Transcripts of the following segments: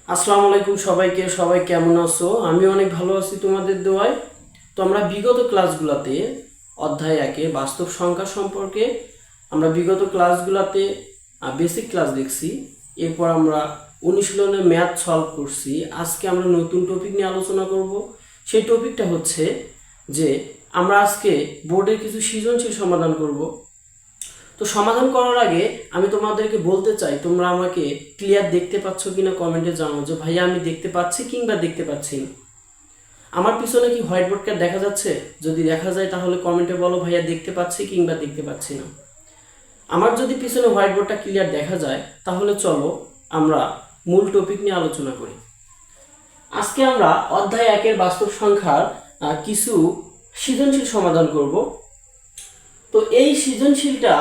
আসসালামু আলাইকুম সবাইকে। সবাই কেমন আছো? আমি অনেক ভালো আছি তোমাদের দোয়ায়। তো আমরা বিগত ক্লাসগুলোতে অধ্যায় 1 বাস্তব সংখ্যা সম্পর্কে আমরা বিগত ক্লাসগুলোতে বেসিক ক্লাস দেখছি। এরপর আমরা অনুশীলনের ম্যাথ সলভ করছি। আজকে আমরা নতুন টপিক নিয়ে আলোচনা করব। সেই টপিকটা হচ্ছে যে আমরা আজকে বোর্ডের কিছু সৃজনশীল সমাধান করব। তো সমাধান করার আগে আমি তোমাদেরকে বলতে চাই, তোমরা আমাকে ক্লিয়ার দেখতে পাচ্ছ কিনা কমেন্টে জানাও যে ভাইয়া আমি দেখতে পাচ্ছি কিংবা দেখতে পাচ্ছি না। আমার পিছনে কি হোয়াইট বোর্ডটা দেখা যাচ্ছে? যদি দেখা যায় তাহলে কমেন্টে বলো ভাইয়া দেখতে পাচ্ছি কিংবা দেখতে পাচ্ছি না। আমার যদি পিছনে হোয়াইট বোর্ডটা ক্লিয়ার দেখা যায় তাহলে চলো আমরা মূল টপিক নিয়ে আলোচনা করি। আজকে আমরা অধ্যায় 1 বাস্তব সংখ্যার কিছু সৃজনশীল সমাধান করব। তো এই সৃজনশীলটা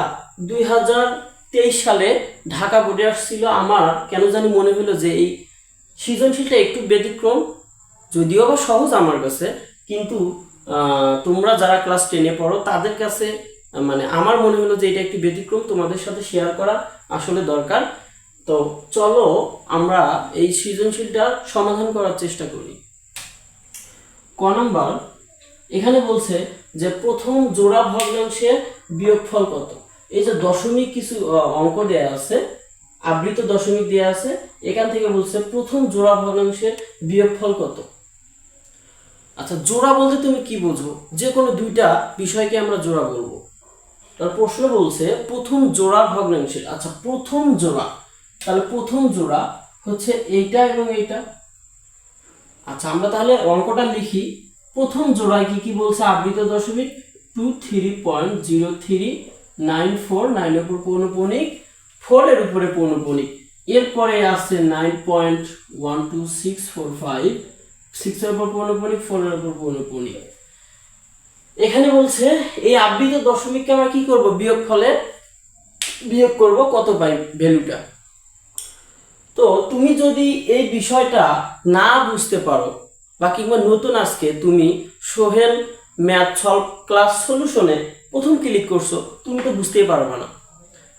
2023 সালে ঢাকা বোর্ডে আসছিল। আমার কেন জানি মনে হলো যে এই সৃজনশীলটা একটু ব্যতিক্রম, যদিও বা সহজ আমার কাছে, কিন্তু তোমরা যারা ক্লাস 10-এ পড়ো তাদের কাছে মানে আমার মনে হলো যে এটা একটু ব্যতিক্রম, তোমাদের সাথে শেয়ার করা আসলে দরকার। তো চলো আমরা এই সৃজনশীলটা সমাধান করার চেষ্টা করি। ক নাম্বার এখানে বলছে যে প্রথম জোড়া ভগ্নাংশের বিয়োগফল কত। এই যে দশমিক কিছু অঙ্ক দেয়া আছে, আবৃত দশমিক দেয়া আছে, এখান থেকে বলছে প্রথম জোড়া ভগ্নাংশের বিয়োগফল কত। আচ্ছা, জোড়া বলতে তুমি কি বোঝো? যে কোনো দুইটা বিষয়কে আমরা জোড়া বলবো। তার প্রশ্ন বলছে প্রথম জোড়া ভগ্নাংশের। আচ্ছা, প্রথম জোড়া, তাহলে প্রথম জোড়া হচ্ছে এইটা এবং এইটা। আচ্ছা, আমরা তাহলে অঙ্কটা লিখি। প্রথম জোড়ায় কি কি বলছে? আবৃত দশমিক 23.0394, 9 এর উপর পৌনঃপুনিক, 4 এর উপরে পৌনঃপুনিক। এরপরে আসছে 9.12645, 6 এর উপর পৌনঃপুনিক, 4 এর উপর পৌনঃপুনিক। এখানে বলছে এই আবৃত দশমিককে আমরা কি করব? বিয়োগ করব, কত পাই ভ্যালুটা। তো তুমি যদি এই বিষয়টা না বুঝতে পারো বা কিংবা নতুন আজকে তুমি সোহেল ম্যাথ সলভ ক্লাস সলিউশনে প্রথম ক্লিক করছো, তুমি তো বুঝতেই পারবে না।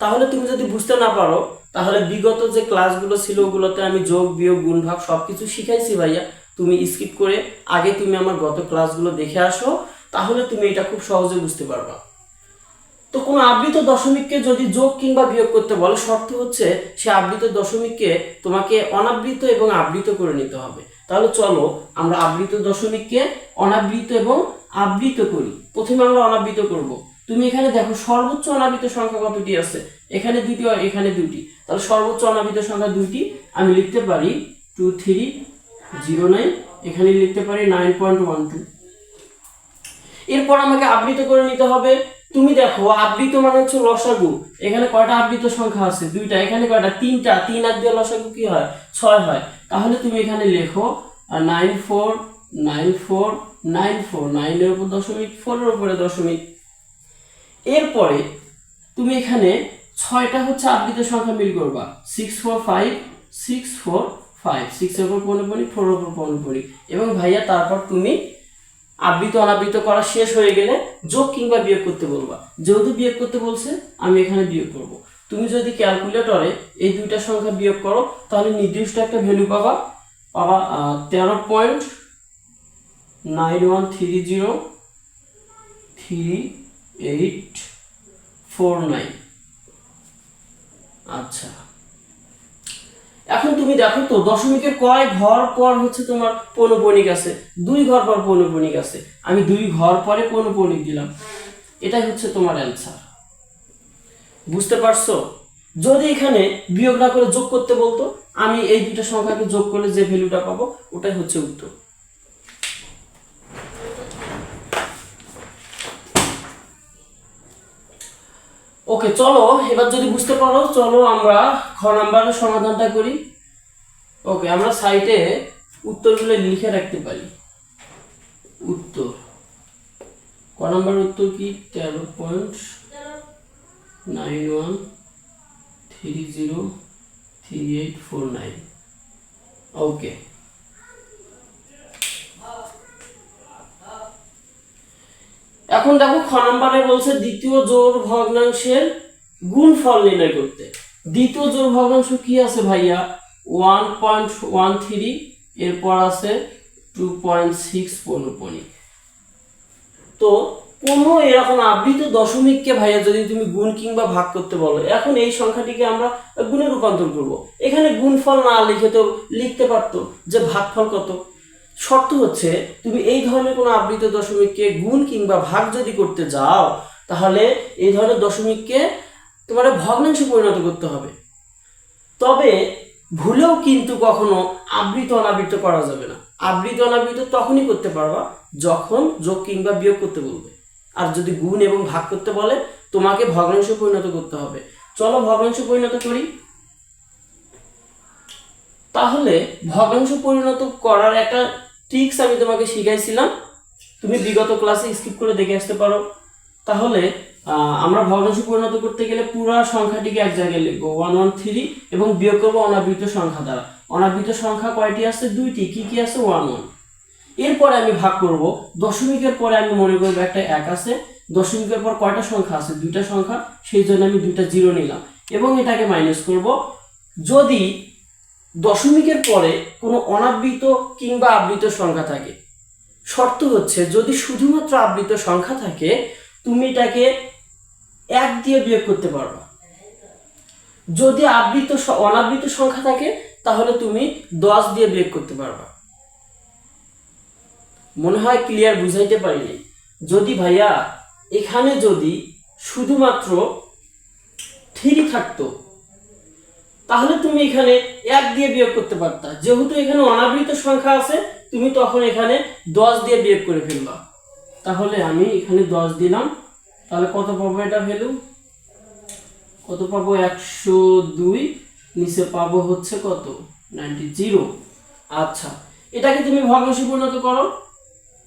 তাহলে তুমি যদি বুঝতে না পারো তাহলে বিগত যে ক্লাসগুলো ছিল ওগুলোতে আমি যোগ বিয়োগ গুণ ভাগ সবকিছু শিখাইছি ভাইয়া। তুমি স্কিপ করে আগে তুমি আমার গত ক্লাসগুলো দেখে আসো, তাহলে তুমি এটা খুব সহজে বুঝতে পারবা। তো কোনো আবৃত দশমিককে যদি যোগ কিংবা বিয়োগ করতে বলে, শর্ত হচ্ছে সে আবৃত দশমিককে তোমাকে অনাবৃত এবং আবৃত করে নিতে হবে। তাহলে চলো আমরা আবৃত দশমিককে অনাবৃত এবং আবৃত করি। প্রথমে আমরা অনাবৃত করব। তুমি এখানে দেখো সর্বোচ্চ অনাবৃত সংখ্যা কতটি আছে? এখানে দুটি আর এখানে দুটি, তাহলে সর্বোচ্চ অনাবৃত সংখ্যা দুটি। আমি লিখতে পারি 2309, এখানে লিখতে পারি 9.12। এরপর আমাকে আবৃত করে নিতে হবে। তুমি দেখো আবৃত মানে হচ্ছে লসাগু। এখানে কয়টা আবৃত সংখ্যা আছে? দুইটা। এখানে কয়টা? তিনটা। 3 আর 2 লসাগু কি হয়? 6 হয়। তাহলে তুমি এখানে লেখো 949494, 9 এর উপর দশমিক, 4 এর উপরে দশমিক। এরপরে তুমি এখানে 6টা হচ্ছে আবৃত সংখ্যা মিল করবা। 645 6 এর উপর পৌনঃপুনিক, 4 এর উপর পৌনঃপুনিক। এবং ভাইয়া তারপর তুমি আবৃত অনাবৃত করা শেষ হয়ে গেলে যোগ কিংবা বিয়োগ করতে বলবা। যেহেতু বিয়োগ করতে বলছে আমি এখানে বিয়োগ করব। তুমি যদি ক্যালকুলেটরে এই দুইটা সংখ্যা বিয়োগ করো তাহলে নির্দিষ্ট একটা ভ্যালু পাবা 13.91303849। আচ্ছা, এখন তুমি দেখো তো দশমিকের কয় ঘর পর হচ্ছে তোমার পৌনঃপুনিক আছে? 2 ঘর পর পৌনঃপুনিক আছে। আমি 2 ঘর পরে পৌনঃপুনিক দিলাম। এটাই হচ্ছে তোমার অ্যান্সার। বুঝতে পারছো? যদি এখানে বিয়োগ না করে যোগ করতে বলতো, আমি এই দুটো সংখ্যাকে যোগ করলে যে ভ্যালুটা পাবো ওটাই হচ্ছে উত্তর। ওকে, চলো এবার যদি বুঝতে পারো চলো আমরা খ নাম্বারের সমাধানটা করি। ওকে, আমরা সাইটে উত্তরগুলো লিখে রাখতে পারি। উত্তর ক নাম্বার উত্তর কি? 13.91303849। ওকে, এখন দেখো খ নাম্বারে বলছে দ্বিতীয় জোড় ভগ্নাংশের গুণফল নির্ণয় করতে। দ্বিতীয় জোড় ভগ্নাংশ কি আছে ভাইয়া? 1.13, এরপর আছে 2.6 পৌনঃপুনিক। তো কোনো এরকম আবৃত দশমিককে ভাইয়া যদি তুমি গুণ কিংবা ভাগ করতে বলো, এখন এই সংখ্যাটিকে আমরা গুণে রূপান্তর করব। এখানে গুণফল না লিখে তো লিখতে পারতো যে ভাগফল কত। শর্ত হচ্ছে তুমি এই ধরনের কোনো আবৃত দশমিককে গুণ কিংবা ভাগ যদি করতে যাও, তাহলে এই ধরনের দশমিককে তোমার ভগ্নাংশে পরিণত করতে হবে। তবে ভুলেও কিন্তু কখনো আবৃত অনাবৃত করা যাবে না। আবৃত অনাবৃত তখনই করতে পারবা যখন যোগ কিংবা বিয়োগ করতে বলবে। আর যদি গুণ এবং ভাগ করতে বলে, তোমাকে ভগ্নাংশে পরিণত করতে হবে। চলো ভগ্নাংশে পরিণত করি। তাহলে ভগ্নাংশ পরিণত করার একটা ট্রিক্স আমি তোমাকে শিখাইছিলাম, তুমি বিগত ক্লাসে স্কিপ করে দেখে আসতে পারো। তাহলে আমরা ভগ্নাংশ পরিণত করতে গেলে পুরো সংখ্যাটিকে এক জায়গায় লিখবো 113 এবং বিয়োগ করবো অনাবৃত সংখ্যা দ্বারা। অনাবৃত সংখ্যা কয়টি আছে? দুইটি। কি কি আছে? 1 1। এরপরে আমি ভাগ করব। দশমিকের পরে আমি মনে করবো একটা 1 আছে, দশমিকের পর কয়টা সংখ্যা আছে? দুইটা সংখ্যা, সেই জন্য আমি দুইটা 0 নিলাম এবং এটাকে মাইনাস করব। যদি দশমিকের পরে কোনো অনাবৃত কিংবা আবৃত সংখ্যা থাকে, শর্ত হচ্ছে যদি শুধুমাত্র আবৃত সংখ্যা থাকে, তুমি এটাকে 1 দিয়ে বিয়োগ করতে পারবা। যদি অনাবৃত সংখ্যা থাকে, তাহলে তুমি 10 দিয়ে বিয়োগ করতে পারবা। মনে হয় ক্লিয়ার বুঝাইতে পারিনি। যদি ভাইয়া এখানে যদি শুধুমাত্র 3 থাকতো, তাহলে তুমি এখানে 1 দিয়ে বিয়োগ করতে পারতা। যেহেতু এখানে অনাবৃত সংখ্যা আছে, তুমি তখন এখানে 10 দিয়ে বিয়োগ করে ফেলবা। তাহলে আমি এখানে 10 দিলাম। তাহলে কত পাবো? এটা ভ্যালু কত পাবো? 102। নিচে পাবো হচ্ছে কত? 90। আচ্ছা, এটাকে তুমি ভগ্নাংশে পরিণত করো।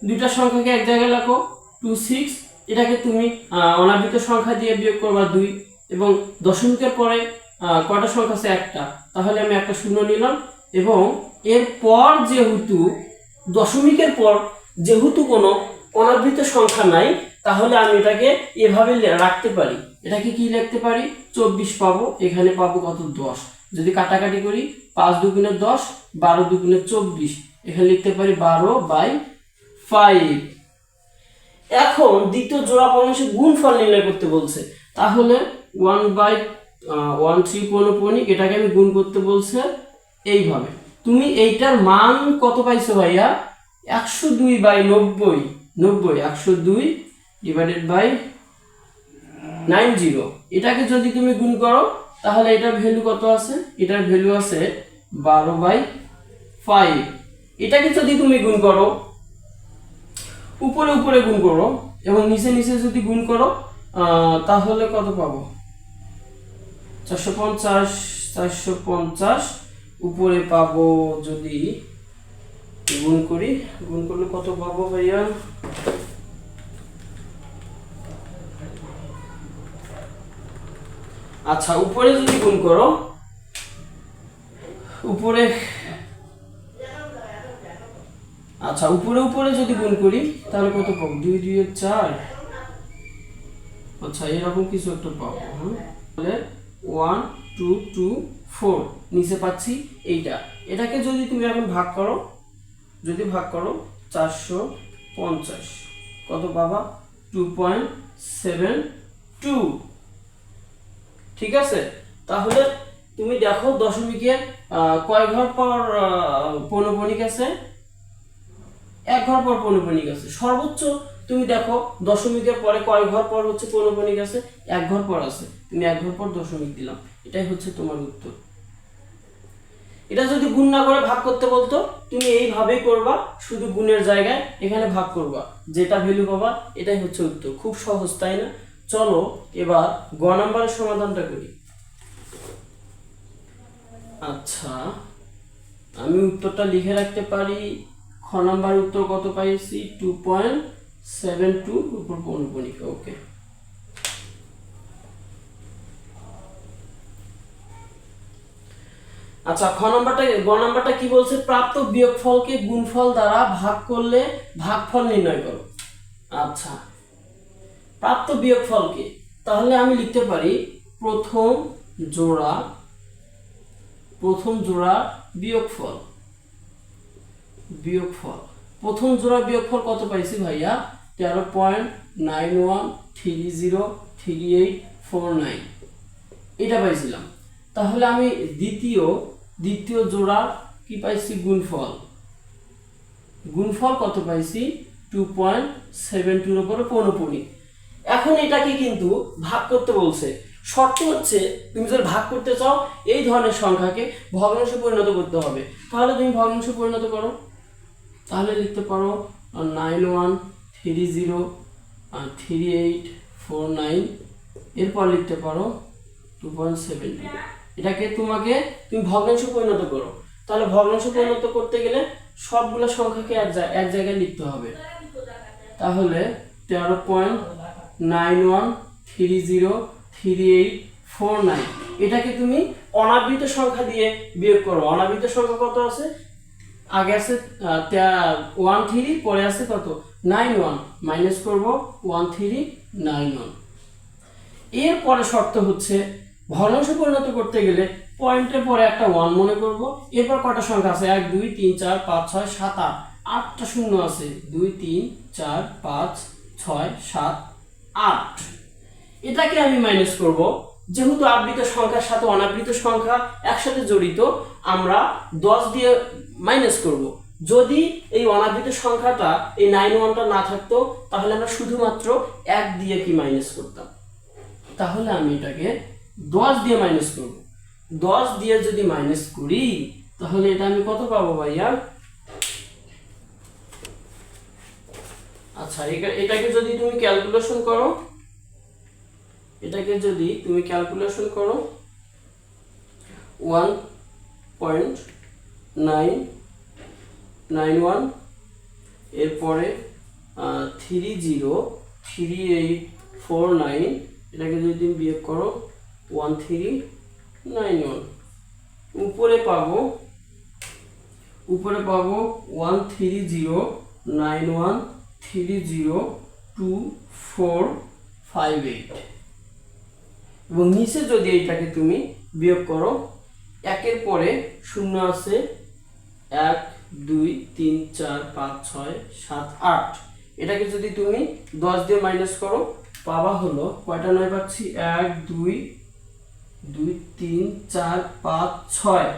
দুইটা সংখ্যাকে এক জায়গায় রাখো, 26। এটাকে তুমি অনাবৃত সংখ্যা দিয়ে বিয়োগ করবা 2 এবং দশমিকের পরে কয়টা সংখ্যা আছে? একটা। তাহলে আমি একটা 0 নিলাম এবং এরপর যেহেতু দশমিকের পর যেহেতু কোনো অনাবৃত সংখ্যা নাই, তাহলে আমি এটাকে এভাবে রাখতে পারি। এটাকে কি লিখতে পারি? 24 পাবো। এখানে পাবো কত? 10। যদি কাটাকাটি করি, 5 দুগুণে 10, 12 দুগুণে 24, এখানে লিখতে পারি 12/5। এখন দ্বিতীয় জোড়া ভগ্নাংশে গুণফল নির্ণয় করতে বলছে। তাহলে 1/13 পৌনঃপুনিক, এটাকে আমি গুণ করতে বলছে এইভাবে। তুমি এইটার মান কত পাইছো ভাইয়া? 102/90। 102/90। এটাকে যদি তুমি গুণ করো, তাহলে এটার ভ্যালু কত আছে? এটার ভ্যালু আছে 12/5। এটাকে যদি তুমি গুণ করো, উপরে উপরে গুণ করো এবং নিচে নিচে যদি গুণ করো, তাহলে কত পাবো? 450 উপরে পাবো। যদি গুণ করি, গুণ করলে কত পাবো ভাইয়া? আচ্ছা, উপরে যদি গুণ করো, উপরে উপরে যদি গুণ করি, তাহলে কত পাবো? 2 2 4। আচ্ছা, এরকম কিছু একটা পাবো। তাহলে 1 2 2 4 নিচে পাচ্ছি এইটা। এটাকে যদি তুমি এখন ভাগ করো, 450, কত পাবা? 2.72। ঠিক আছে। তাহলে তুমি দেখো দশমিকের কয় ঘর পর পৌনঃপুনিক আছে? 1 ঘর পর পৌনঃপুনিক আছে। সর্বোচ্চ তুমি দেখো দশমিকের পরে কয় ঘর পর হচ্ছে পৌনঃপুনিক আছে? 1 ঘর পর আছে। তুমি 1 ঘর পর দশমিক দিলাম। এটাই হচ্ছে তোমার উত্তর। এটা যদি গুণ না করে ভাগ করতে বলতো, তুমি এইভাবেই করবা, শুধু গুণের জায়গায় এখানে ভাগ করবা, যেটা ভ্যালু পাবা এটাই হচ্ছে উত্তর। খুব সহজ, তাই না? চলো এবার গ নাম্বারের সমাধানটা করি। আচ্ছা, আমি উত্তরটা লিখে রাখতে পারি। খ নাম্বার উত্তর কত পাইছি? 2.72 উপর পৌনঃপুনিক। ওকে। আচ্ছা, গ নাম্বারটা কি বলছে? প্রাপ্ত বিয়োগফলকে গুণফল দ্বারা ভাগ করলে ভাগফল নির্ণয় করো। আচ্ছা, প্রাপ্ত বিয়োগফলকে, তাহলে আমি লিখতে পারি প্রথম জোড়া প্রথম জোড়া বিয়োগফল। প্রথম জোড়া বিয়োগফল কত পাইছি ভাইয়া? 13.91303849 এটা পাইছিলাম। তাহলে আমি দ্বিতীয় জোড়া কি পাইছি? গুণফল কত পাইছি? 2.72 এর উপরে 15। এখন এটাকে কিন্তু ভাগ করতে বলছে। শর্ত হচ্ছে তুমি যদি ভাগ করতে চাও এই ধরনের সংখ্যাকে ভগ্নাংশে পরিণত করতে হবে। তাহলে তুমি ভগ্নাংশে পরিণত করো। তাহলে লিখতে পারো 91303849, এরপর লিখতে পারো 2.72। এটাকে তুমি ভগ্নাংশে পরিণত করো। তাহলে ভগ্নাংশে পরিণত করতে গেলে সবগুলো সংখ্যাকে এক জায়গায় লিখতে হবে। তাহলে 13.91303849 এটাকে তুমি অনাবৃত সংখ্যা দিয়ে বিয়োগ করো। অনাবৃত সংখ্যা কত আছে? আগে আছে 13, পরে আছে কত? 91, মাইনাস করব 1391। এরপরে শর্ত হচ্ছে ভগ্নাংশে পরিণত করতে গেলে পয়েন্টের পরে একটা 1 মনে করব। এরপর কটা সংখ্যা আছে? 1 2 3 4 5 6 7 8, 8টা শূন্য আছে। 2 3 4 5 6 7 8। এটাকে আমি মাইনাস করব। যেহেতু আবৃত সংখ্যার সাথে অনাবৃত সংখ্যা একসাথে জড়িত, আমরা 10 দিয়ে মাইনাস করব। যদি এই অনাবৃত সংখ্যাটা এই 91টা না থাকতো তাহলে আমরা শুধুমাত্র 1 দিয়ে কি মাইনাস করতাম। তাহলে আমি এটাকে 10 দিয়ে মাইনাস করব। 10 দিয়ে যদি মাইনাস করি তাহলে এটা আমি কত পাবো ভাইয়া? আচ্ছা, এটাকে যদি তুমি ক্যালকুলেশন করো, 1.991, এরপরে 303849, এটাকে যদি তুমি বিয়োগ করো 1391, উপরে পাবো 13091302458, এবং নিচে যদি এইটাকে তুমি বিয়োগ করো, একের পরে শূন্য আছে 1 2 3 4 5 6 7 8। এটাকে যদি তুমি 10 দিয়ে মাইনাস করো পাবা হলো কয়টা 9 পাচ্ছি? 1 2 2 3 4 5 6,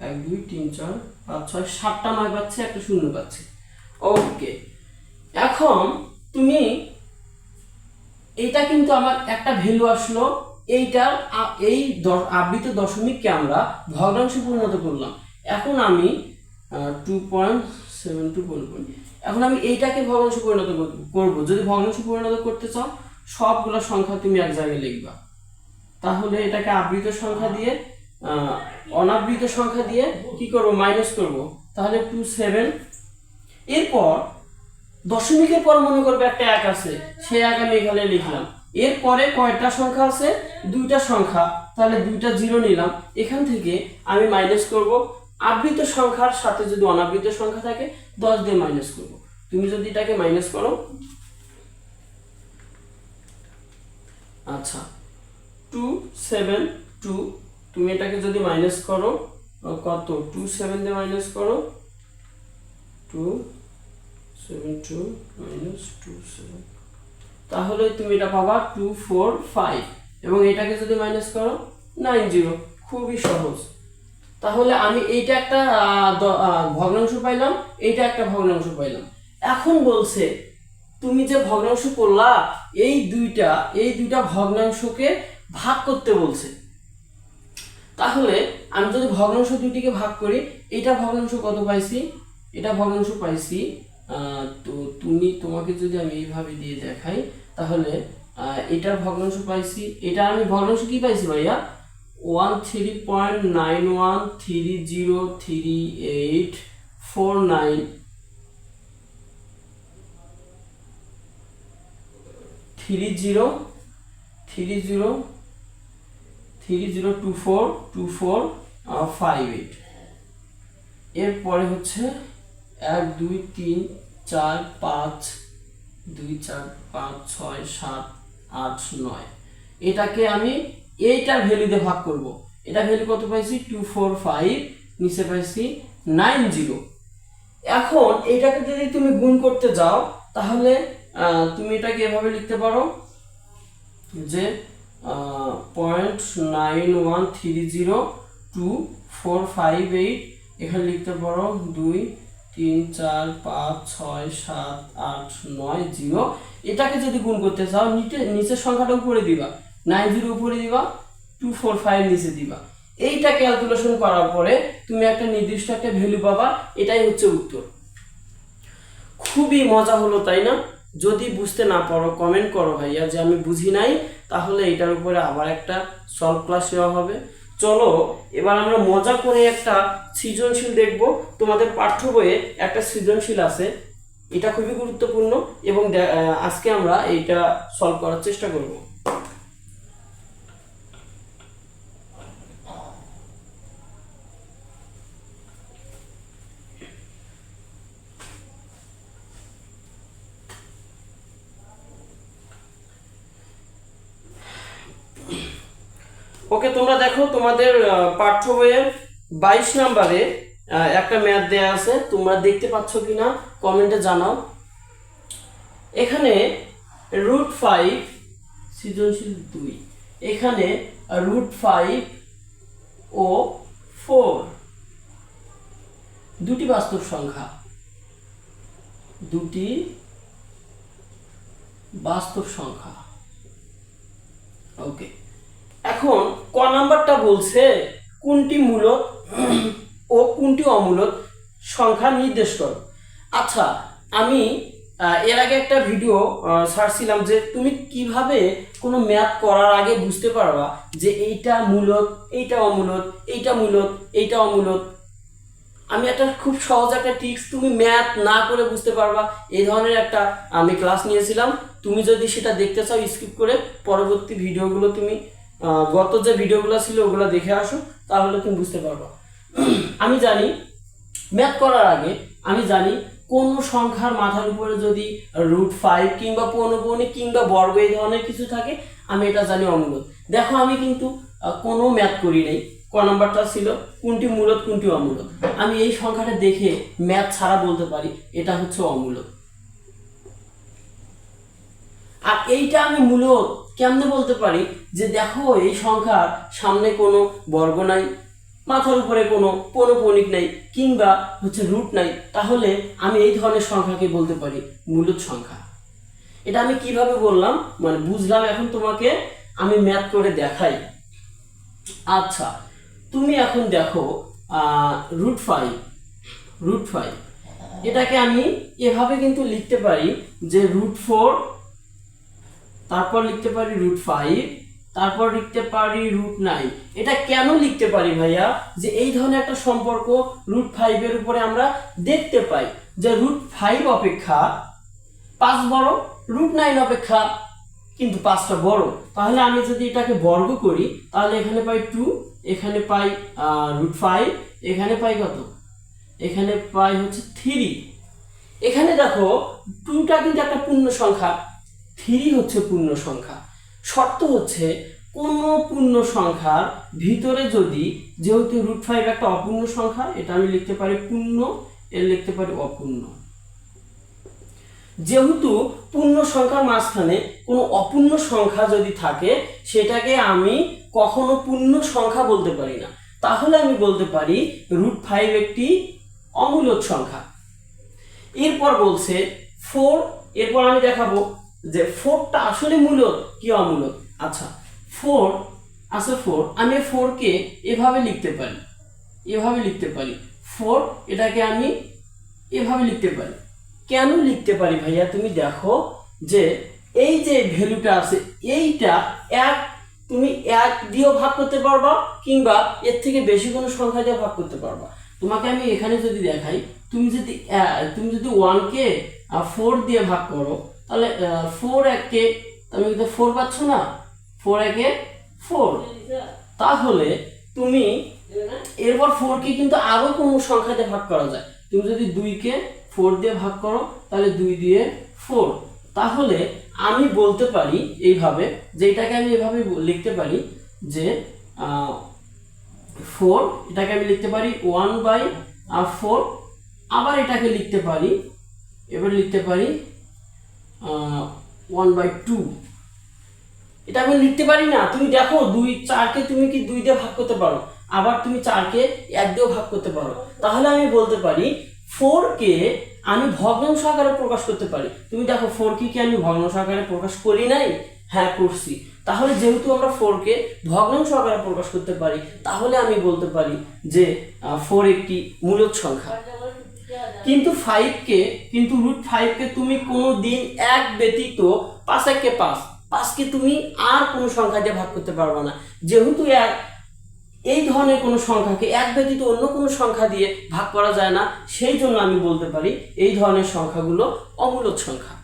1 2 3 4 5 6 7টা 9 পাচ্ছি, একটা শূন্য পাচ্ছি। ওকে, এখন তুমি এইটা কিন্তু আমার একটা ভ্যালু আসলো। এইটার এই আবৃত দশমিককে আমরা ভগ্নাংশে পরিণত করলাম। এখন আমি 2.72 বলবো। এখন আমি এইটাকে ভগ্নাংশে পরিণত করব। যদি ভগ্নাংশে পরিণত করতে চাও সবগুলো সংখ্যা তুমি এক জায়গায় লিখবা। তাহলে এটাকে আবৃত সংখ্যা দিয়ে অনাবৃত সংখ্যা দিয়ে কি করব? মাইনাস করব। তাহলে 27। এরপর দশমিকের পর মনে করবে একটা 1 আছে, সেই 1 আমি এখানে লিখলাম। এরপরে কয়টা সংখ্যা আছে? 2টা সংখ্যা, তাহলে 2টা 0 নিলাম। এখান থেকে আমি মাইনাস করব। আবৃত সংখ্যার সাথে যদি অনাবৃত সংখ্যা থাকে 10 দিয়ে মাইনাস করব। তুমি যদি এটাকে মাইনাস করো, আচ্ছা 272, তুমি এটাকে যদি মাইনাস করো কত? 27 দিয়ে মাইনাস করো 272 মাইনাস 27, তাহলে তুমি এটা পাবা 245, এবং এটাকে যদি মাইনাস করো 90। খুবই সহজ। তাহলে আমি এইটা একটা ভগ্নাংশ পাইলাম, এইটা একটা ভগ্নাংশ পাইলাম। এখন বলছে তুমি যে ভগ্নাংশ করলা এই দুইটা ভগ্নাংশকে ভাগ করতে বলছে। তাহলে আমি যদি ভগ্নাংশ দুইটিকে ভাগ করি, এটা ভগ্নাংশ কত পাইছি? এটা ভগ্নাংশ পাইছি, তো তোমাকে যদি আমি এইভাবে দিয়ে দেখাই তাহলে এটার ভগ্নাংশ পাইছি। এটা আমি ভগ্নাংশ কি পাইছি ভাইয়া? 13.91303849 302458। এরপরে হচ্ছে 1 2 3 4 5 2 4 5 6 7 8 9। এটাকে আমি এইটার ভ্যালু দিয়ে ভাগ করব। এটা ভ্যালু কত পাইছি 245, নিচে পাইছি 90। এখন এটাকে যদি তুমি গুণ করতে যাও তাহলে তুমি এটাকে এভাবে লিখতে পারো যে 0.91302458, এখানে লিখতে পারো 2 3 4 5 6 7 8 9 0। এটাকে যদি গুণ করতে চাও নিচের সংখ্যাটা উপরে দিবা, 90 উপরে দিবা, 245 নিচে দিবা। এইটা ক্যালকুলেশন করার পরে তুমি একটা নির্দিষ্ট একটা ভ্যালু পাবা, এটাই হচ্ছে উত্তর। খুবই মজা হলো তাই না? যদি বুঝতে না পারো কমেন্ট করো ভাইয়া যে আমি বুঝি নাই, তাহলে এটার উপরে আবার একটা সলভ ক্লাস নেওয়া হবে। চলো এবার আমরা মজা করে একটা সৃজনশীল দেখব। তোমাদের পাঠ্য বইয়ে একটা সৃজনশীল আছে, এটা খুবই গুরুত্বপূর্ণ এবং আজকে আমরা এইটা সলভ করার চেষ্টা করব। ওকে, তোমরা দেখো তোমাদের পাঠ্য বইয়ের 22 নম্বরে একটা ম্যাথ দেয়া আছে, তোমরা দেখতে পাচ্ছ কিনা কমেন্টে জানাও। এখানে √5 সৃজনশীল 2, এখানে √5 ও 4 দুটি বাস্তব সংখ্যা, দুটি বাস্তব সংখ্যা। ওকে, এখন ক নাম্বারটা বলছে কোনটি মূলদ ও কোনটি অমূলদ সংখ্যা নির্দেশ করো। আচ্ছা, আমি এর আগে একটা ভিডিও ছাড়ছিলাম যে তুমি কিভাবে কোনো ম্যাথ করার আগে বুঝতে পারবা যে এইটা মূলদ, এইটা অমূলদ, এইটা মূলদ, এইটা অমূলদ। আমি একটা খুব সহজ একটা টিপস, তুমি ম্যাথ না করে বুঝতে পারবা, এই ধরনের একটা আমি ক্লাস নিয়েছিলাম। তুমি যদি সেটা দেখতে চাও স্কিপ করে পরবর্তী ভিডিওগুলো তুমি গত যে ভিডিওগুলো ছিল ওগুলো দেখে আসো, তাহলে তুমি বুঝতে পারবা। আমি জানি ম্যাথ করার আগে আমি জানি কোন সংখ্যার মাথার উপরে যদি √5 কিংবা পৌনঃপুনিক কিংবা বর্গ এই ধরনের কিছু থাকে, আমি এটা জানি অমূলদ। দেখো আমি কিন্তু কোনো ম্যাথ করি নাই, ক নাম্বারটা ছিল কোনটি মূলদ কোনটি অমূলদ। আমি এই সংখ্যাটা দেখে ম্যাথ ছাড়া বলতে পারি এটা হচ্ছে অমূলদ। আর এইটা আমি মূলদ কেমনে বলতে পারি যে দেখো এই সংখ্যার সামনে কোনো বর্গ নাই, মাথার উপরে কোনো পৌনঃপুনিক নাই কিংবা হচ্ছে রুট নাই, তাহলে আমি এই ধরনের সংখ্যাকে বলতে পারি মূলদ সংখ্যা। এটা আমি কিভাবে বললাম মানে বুঝলাম, এখন তোমাকে আমি ম্যাথ করে দেখাই। আচ্ছা, তুমি এখন দেখো √5 এটাকে আমি এভাবে কিন্তু লিখতে পারি যে √4, তারপর লিখতে পারি √5, তারপর লিখতে পারি √9। এটা কেন লিখতে পারি ভাইয়া, যে এই ধরনের একটা সম্পর্ক √5 এর উপরে আমরা দেখতে পাই যে √5 অপেক্ষা 5 বড়, √9 অপেক্ষা কিন্তু 5টা বড়। তাহলে আমি যদি এটাকে বর্গ করি তাহলে এখানে পাই 2, এখানে পাই √5, এখানে পাই কত, এখানে পাই হচ্ছে 3। এখানে দেখো 2টা কিন্তু একটা পূর্ণ সংখ্যা, 3 হচ্ছে পূর্ণ সংখ্যা। শর্ত হচ্ছে কোন পূর্ণ সংখ্যার ভিতরে যদি, যেহেতু √5 একটা অপূর্ণ সংখ্যা, এটা আমি লিখতে পারি পূর্ণ, এর লিখতে পারি অপূর্ণ। যেহেতু পূর্ণ সংখ্যার মাঝখানে কোনো অপূর্ণ সংখ্যা যদি থাকে সেটাকে আমি কখনো পূর্ণ সংখ্যা বলতে পারি না, তাহলে আমি বলতে পারি √5 একটি অমূলদ সংখ্যা। এরপর বলছে 4, এরপর আমি দেখাবো যে 4টা আসলে মূলদ কি অমূলদ। আচ্ছা, 4 আছে 4, আমি 4কে এভাবে লিখতে পারি, এভাবে লিখতে পারি 4, এটাকে আমি এভাবে লিখতে পারি। কেন লিখতে পারি ভাইয়া, তুমি দেখো যে এই যে ভ্যালুটা আছে এইটা তুমি 1 দিয়েও ভাগ করতে পারবা কিংবা এর থেকে বেশি কোনো সংখ্যা দিয়ে ভাগ করতে পারবা। তোমাকে আমি এখানে যদি দেখাই, তুমি যদি 1কে 4 দিয়ে ভাগ করো তাহলে 4 1কে তুমি কিন্তু 4 পাচ্ছ না, 4 1 4, তাহলে তুমি এরপর 4কে কিন্তু আরো কোনো সংখ্যা দিয়ে ভাগ করা যায়। তুমি যদি 2কে 4 দিয়ে ভাগ করো তাহলে 2 দিয়ে 4, তাহলে আমি বলতে পারি এইভাবে যে এটাকে আমি এভাবে লিখতে পারি যে 4, এটাকে আমি লিখতে পারি 1/4, আবার এটাকে লিখতে পারি, এবার লিখতে পারি 1/2। এটা আমি লিখতে পারি না? তুমি দেখো 4কে তুমি কি 2 দিয়ে ভাগ করতে পারো, আবার তুমি 4কে 1 দিয়েও ভাগ করতে পারো। তাহলে আমি বলতে পারি 4কে আমি ভগ্নাংশ আকারে প্রকাশ করতে পারি। তুমি দেখো 4কে কি আমি ভগ্নাংশ আকারে প্রকাশ করি নাই? হ্যাঁ করছি। তাহলে যেহেতু আমরা 4কে ভগ্নাংশ আকারে প্রকাশ করতে পারি, তাহলে আমি বলতে পারি যে 4 একটি মূলদ সংখ্যা। কিন্তু √5কে তুমি কোনো দিন এক ব্যতীত 5 × 5কে তুমি আর কোনো সংখ্যা দিয়ে ভাগ করতে পারবে না। যেহেতু এই ধরনের কোনো সংখ্যাকে এক ব্যতীত অন্য কোনো সংখ্যা দিয়ে ভাগ করা যায় না, সেই জন্য আমি বলতে পারি এই ধরনের সংখ্যাগুলো অমূলদ সংখ্যা।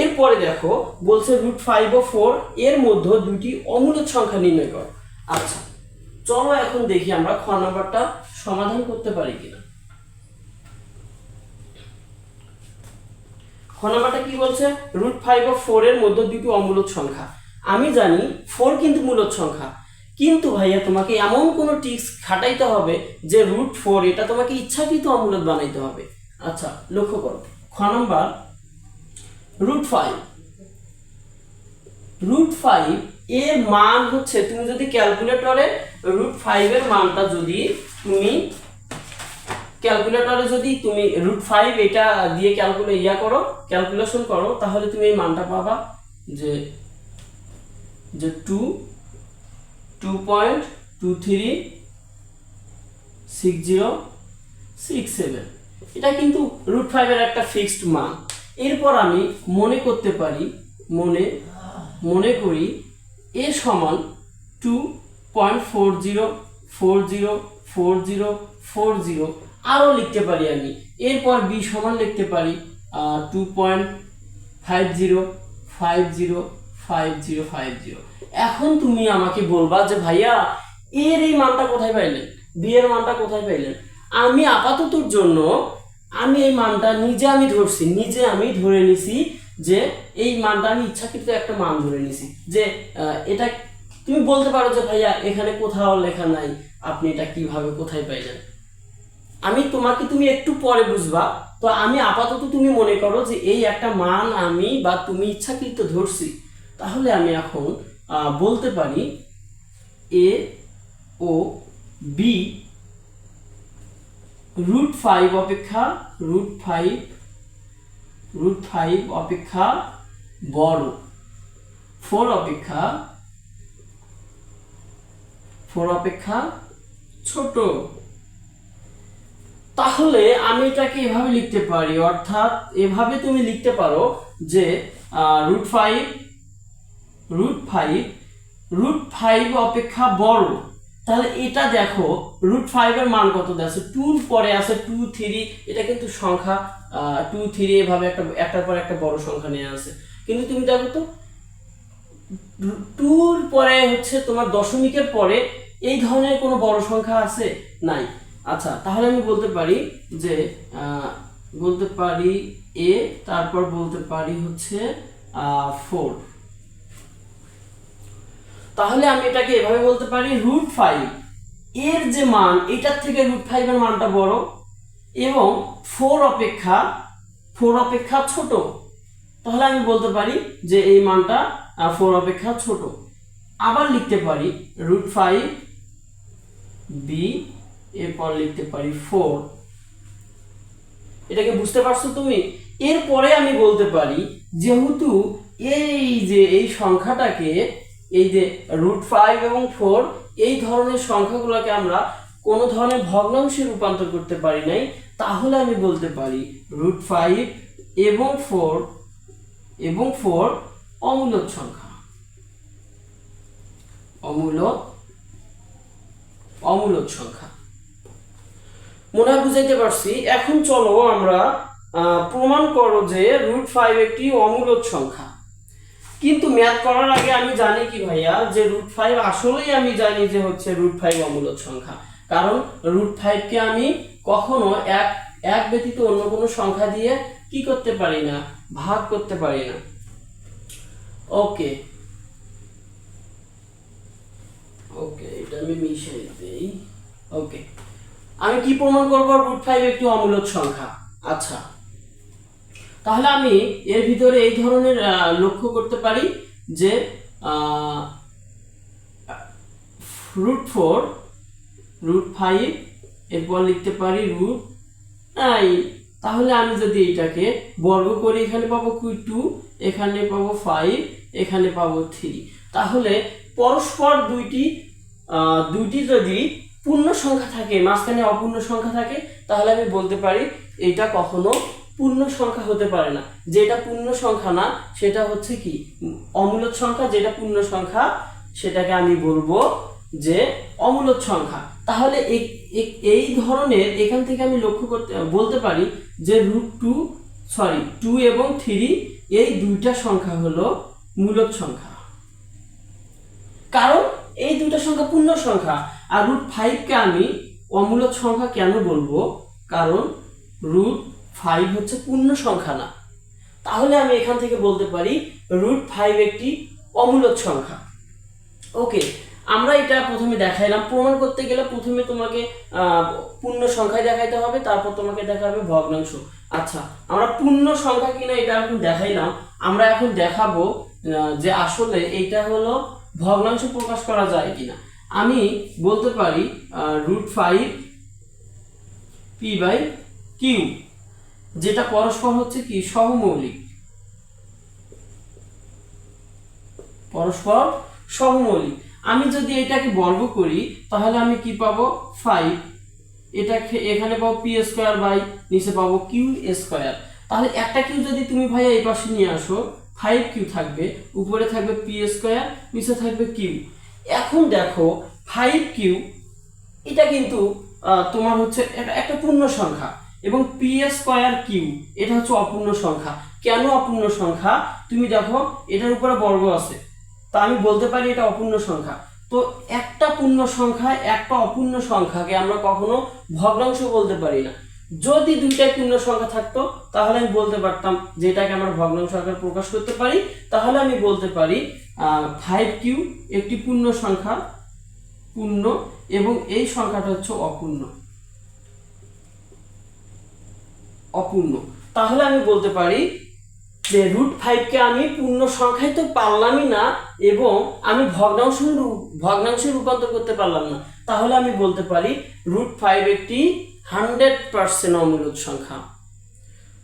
এরপরে দেখো বলছে √5 ও 4 এর মধ্যে দুটি অমূলদ সংখ্যা নির্ণয় করো। আচ্ছা চলো এখন দেখি আমরা খ নাম্বারটা সমাধান করতে পারি কিনা। খ নাম্বারটা কি বলছে? √5 ও 4 এর মধ্যে দুটি অমূলদ সংখ্যা। আমি জানি 4 কিন্তু মূলদ সংখ্যা, কিন্তু ভাইয়া তোমাকে এমন কোনো ট্রিক্স খাটাইতে হবে যে √4 এটা তোমাকে ইচ্ছাকৃত অমূলদ বানাইতে হবে। আচ্ছা লক্ষ্য করো, খ নাম্বার √5 এর মান হচ্ছে, তুমি যদি ক্যালকুলেটরে √5 এর মানটা যদি তুমি √5 এটা দিয়ে ক্যালকুলেশন করো, তাহলে তুমি এই মানটা পাবা যে 2.236067। এটা কিন্তু √5 এর একটা ফিক্সড মান। এরপর আমি মনে করি a সমান 2.40404040 আরও লিখতে পারি আমি। এরপর b সমান লিখতে পারি 2.50505050। এখন তুমি আমাকে বলবা যে ভাইয়া এর এই মানটা কোথায় পাইলেন, b এর মানটা কোথায় পাইলেন? আমি আপাততর জন্য আমি এই মানটা নিজে আমি ধরে নিছি যে এই মানটা আমি ইচ্ছাকৃত একটা মান ধরে নিছি যে এটা। তুমি বলতে পারো যে ভাইয়া এখানে কোথাও লেখা নাই, আপনি এটা কিভাবে কোথায় পাইলেন? তুমি একটু পরে বুঝবা। তো আমি আপাতত তুমি মনে করো যে এই একটা মান আমি বা তুমি ইচ্ছাকৃত ধরছি। তাহলে আমি এখন বলতে পারি a ও b √5 অপেক্ষা বড়, 4 অপেক্ষা ছোট। তাহলে আমি এটাকে এভাবে লিখতে পারি, অর্থাৎ এভাবে তুমি লিখতে পারো যে √5 অপেক্ষা বড়। তাহলে এটা দেখো √5 এর মান কত আছে, 2 পরে আছে 2 3, এটা কিন্তু সংখ্যা 2 3 এভাবে একটার পর একটা বড় সংখ্যা নিয়ে আছে। কিন্তু তুমি দেখো তো 2 পরে হচ্ছে তোমার দশমিকের পরে এই ধরনের কোনো বড় সংখ্যা আছে? নাই। আচ্ছা তাহলে আমি বলতে পারি যে a, তারপর বলতে পারি হচ্ছে 4। তাহলে আমি এটাকে এভাবে বলতে পারি √5 এর যে মান, এটার থেকে √5 এর মানটা বড় এবং 4 অপেক্ষা ছোট। তাহলে আমি বলতে পারি যে এই মানটা 4 অপেক্ষা ছোট। আবার লিখতে পারি √5 b, এরপর লিখতে পারি 4। এটাকে বুঝতে পারছো তুমি? এরপরে আমি বলতে পারি যেহেতু এই সংখ্যাটাকে, এই যে √5 এবং 4 এই ধরনের সংখ্যাগুলোকে আমরা কোনো ধরনের ভগ্নাংশে রূপান্তর করতে পারি নাই, তাহলে আমি বলতে পারি √5 এবং 4 অমূলদ সংখ্যা। অমূলদ সংখ্যা মনে হয় বুঝাইতে পারছি। এখন চলো আমরা প্রমাণ করো যে √5 একটি অমূলদ সংখ্যা। কিন্তু ম্যাথ করার আগে আমি জানি কি ভাইয়া যে √5 আসলেই আমি জানি যে হচ্ছে √5 অমূলদ সংখ্যা, কারণ √5 কে আমি কখনো এক ব্যতীত অন্য কোনো সংখ্যা দিয়ে কি করতে পারি না, ভাগ করতে পারি না। ওকে ওকে, এটা আমি মিশিয়ে দেই। ওকে, আমি কি প্রমাণ করব? √5 একটি অমূলদ সংখ্যা। আচ্ছা, তাহলে আমি এর ভিতরে এই ধরনের লক্ষ্য করতে পারি যে √4 √5 এরপর লিখতে পারি √9। তাহলে আমি যদি এটাকে বর্গ করি, এখানে পাবো 2, এখানে পাবো 5, এখানে পাবো 3। তাহলে পরস্পর দুইটি যদি পূর্ণ সংখ্যা থাকে, মাঝখানে অপূর্ণ সংখ্যা থাকে, তাহলে আমি বলতে পারি এটা কখনো পূর্ণ সংখ্যা হতে পারে না। যেটা পূর্ণ সংখ্যা না সেটা হচ্ছে কি অমূলদ সংখ্যা। যেটা পূর্ণ সংখ্যা সেটাকে আমি বলবো যে অমূলদ সংখ্যা। তাহলে এই ধরনের এখান থেকে আমি বলতে পারি যে √2 এবং 3 এই দুইটা সংখ্যা হলো মূলদ সংখ্যা, কারণ এই দুইটা সংখ্যা পূর্ণ সংখ্যা। আর √5 কে আমি অমূলদ সংখ্যা কেন বলবো? কারণ √5 হচ্ছে পূর্ণ সংখ্যা না। তাহলে আমি এখান থেকে বলতে পারি √5 একটি অমূলদ সংখ্যা। ওকে, আমরা এটা প্রথমে দেখাইলাম। প্রমাণ করতে গেলে প্রথমে তোমাকে পূর্ণ সংখ্যায় দেখাইতে হবে, তারপর তোমাকে দেখাবে ভগ্নাংশ। আচ্ছা, আমরা পূর্ণ সংখ্যা কিনা এটা এখন দেখাইলাম। আমরা এখন দেখাবো যে আসলে এইটা হলো ভগ্নাংশ প্রকাশ করা যায় কিনা। আমি বলতে পারি √5 p/q, যেটা পরস্পর হচ্ছে কি সহমৌলিক, পরস্পর সহমৌলিক। আমি যদি এটাকে বর্গ করি তাহলে আমি কি পাবো? 5। এটাকে এখানে পাবো p² নিচে পাবো q²। তাহলে একটা কিউ যদি তুমি ভাইয়া এই পাশে নিয়ে আসো, 5q থাকবে, উপরে থাকবে p², নিচে থাকবে q। এখন দেখো 5q এটা কিন্তু তোমার হচ্ছে একটা পূর্ণ সংখ্যা, এবং p²q এটা হচ্ছে অপূর্ণ সংখ্যা। কেন অপূর্ণ সংখ্যা? তুমি দেখো এটার উপরে বর্গ আছে, তা আমি বলতে পারি এটা অপূর্ণ সংখ্যা। তো একটা পূর্ণ সংখ্যা একটা অপূর্ণ সংখ্যাকে আমরা কখনো ভগ্নাংশ বলতে পারি না। যদি দুইটাই পূর্ণ সংখ্যা থাকতো তাহলে আমি বলতে পারতাম যে এটাকে আমরা ভগ্নাংশ আকারে প্রকাশ করতে পারি। তাহলে আমি বলতে পারি 5q একটি পূর্ণ সংখ্যা, পূর্ণ, এবং এই সংখ্যাটা হচ্ছে অপূর্ণ। তাহলে আমি বলতে পারি যে √5 কে আমি পূর্ণ সংখ্যায় তো পারলামই না, এবং আমি ভগ্নাংশে রূপান্তর করতে পারলাম না। তাহলে আমি বলতে পারি √5 একটি 100% অমূলদ সংখ্যা।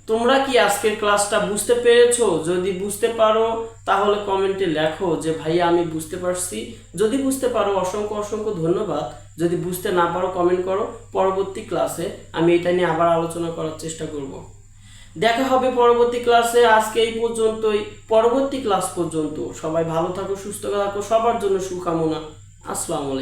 তোমরা কি আজকের ক্লাসটা বুঝতে পেরেছো? যদি বুঝতে পারো তাহলে কমেন্টে লেখো যে ভাইয়া আমি বুঝতে পারছি। যদি বুঝতে পারো অসংখ্য অসংখ্য ধন্যবাদ। যদি বুঝতে না পারো কমেন্ট করো। পরবর্তী ক্লাসে আমি এটা নিয়ে আবার আলোচনা করার চেষ্টা করব। দেখা হবে পরবর্তী ক্লাসে। আজকে এই পর্যন্তই। পরবর্তী ক্লাস পর্যন্ত সবাই ভালো থাকো, সুস্থ থাকো, সবার জন্য শুভকামনা। আসসালামু আলাইকুম।